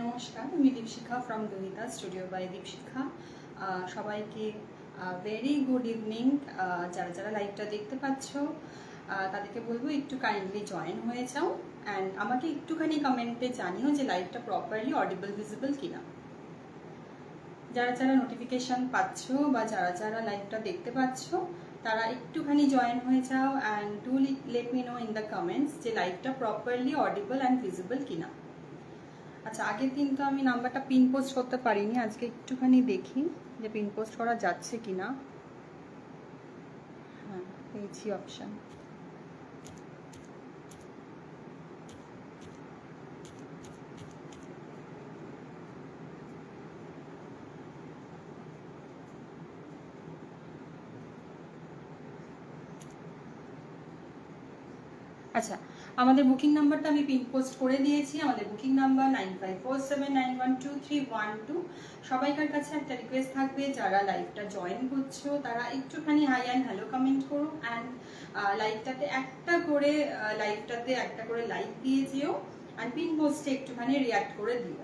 নমস্কার, আমি দীপশিখা from গহিতা studio by দীপশিখা। সবাইকে ভেরি গুড ইভিনিং। যারা যারা লাইভটা দেখতে পাচ্ছ তাদেরকে বলবো একটু কাইন্ডলি জয়েন হয়ে যাও অ্যান্ড আমাকে একটুখানি কমেন্টে জানিও যে লাইভটা প্রপারলি অডিবল ভিজিবল কিনা। যারা যারা নোটিফিকেশান পাচ্ছ বা যারা যারা লাইভটা দেখতে পাচ্ছ তারা একটুখানি জয়েন হয়ে যাও and do let me no in the comments যে লাইভটা প্রপারলি অডিবল অ্যান্ড ভিজিবল কিনা। আচ্ছা, আগের দিন তো আমি নাম্বারটা পিন পোস্ট করতে পারিনি, আজকে একটুখানি দেখি যে পিন পোস্ট করা যাচ্ছে কিনা। হ্যাঁ, পেয়েছি অপশান। আচ্ছা, আমাদের বুকিং নাম্বারটা আমি পিন পোস্ট করে দিয়েছি। আমাদের বুকিং নাম্বার 9547912312। সবাইকার কাছে একটা রিকোয়েস্ট থাকবে, যারা লাইভটা জয়েন করছো তারা একটুখানি হাই অ্যান্ড হ্যালো কমেন্ট করো অ্যান্ড লাইভটাতে একটা করে লাইক দিয়ে যেও অ্যান্ড পিন পোস্টে একটুখানি রিয়াক্ট করে দিও।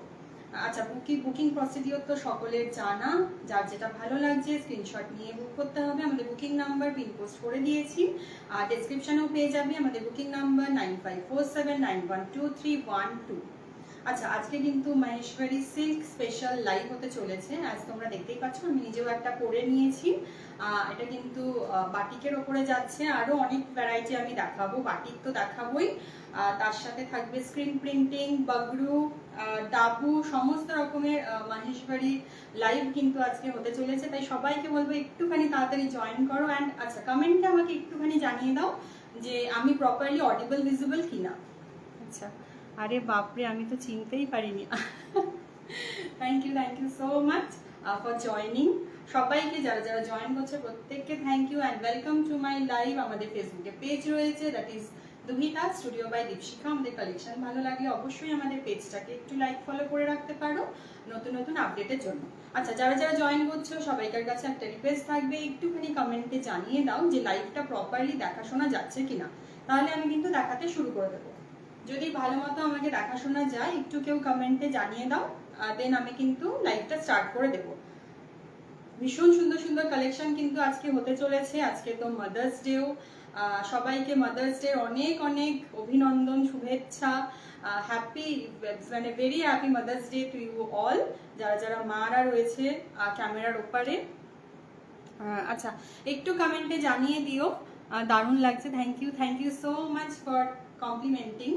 আচ্ছা, বুকিং প্রসিডিওর তো সকলের জানা, যার যেটা ভালো লাগছে স্ক্রিনশট নিয়ে বুক করতে হবে। আমাদের বুকিং নাম্বার পিন পোস্ট করে দিয়েছি, আর ডেসক্রিপশনেও পেয়ে যাবে আমাদের বুকিং নাম্বার 9547912312। আচ্ছা, আজকে কিন্তু মহেশ্বরী সিল্ক স্পেশাল লাইভ হতে চলেছে। আজ তোমরা দেখতেই পাচ্ছ, আমি নিজেও একটা পরে নিয়েছি। এটা কিন্তু বাটিকের ওপরে যাচ্ছে, আরো অনেক ভ্যারাইটি আমি দেখাবো। বাটিক তো দেখাবোই, তার সাথে থাকবে স্ক্রিন প্রিন্টিং, বাগরু, ডাবু, সমস্ত রকমের মহেশ্বরী লাইভ কিন্তু আজকে হতে চলেছে। তাই সবাইকে বলবো একটুখানি তাড়াতাড়ি জয়েন করো অ্যান্ড আচ্ছা কমেন্টে আমাকে একটুখানি জানিয়ে দাও যে আমি প্রপারলি অডিবল ভিজিবল কিনা। আচ্ছা, আরে বাপরে, আমি তো চিনতেই পারিনি। Thank you so much for joining. সবাইকে যারা যারা জয়েন করছে প্রত্যেককে thank you and welcome to my live. আমাদের ফেসবুকে পেজ রয়েছে, that is Gahita studio by Dipshikha. আমাদের কালেকশন ভালো লাগলে অবশ্যই আমাদের পেজটাকে একটু লাইক ফলো করে রাখতে পারো নতুন নতুন আপডেটের জন্য। আচ্ছা, যারা যারা জয়েন করছো সবাইকার কাছে একটা রিকোয়েস্ট থাকবে, একটুখানি কমেন্টে জানিয়ে দাও যে লাইভটা প্রপারলি দেখাশোনা যাচ্ছে কিনা, তাহলে আমি কিন্তু দেখাতে শুরু করে দেবো। যদি ভালো মতো আমাকে দেখাশোনা যায় একটু কেউ কমেন্টে জানিয়ে দাও, দেন আমি কিন্তু লাইভটা স্টার্ট করে দেবো। ভীষণ সুন্দর সুন্দর কালেকশন কিন্তু আজকে হতে চলেছে। আজকে তো মাদার্স ডেও, সবাইকে মাদার্স ডে অনেক অনেক অভিনন্দন, শুভেচ্ছা। হ্যাপি, মানে very happy mother's day to you all, যারা যারা মারা রয়েছে ক্যামেরার ওপারে। আচ্ছা, একটু কমেন্টে জানিয়ে দিও, দারুণ লাগছে। Thank you so much for complementing.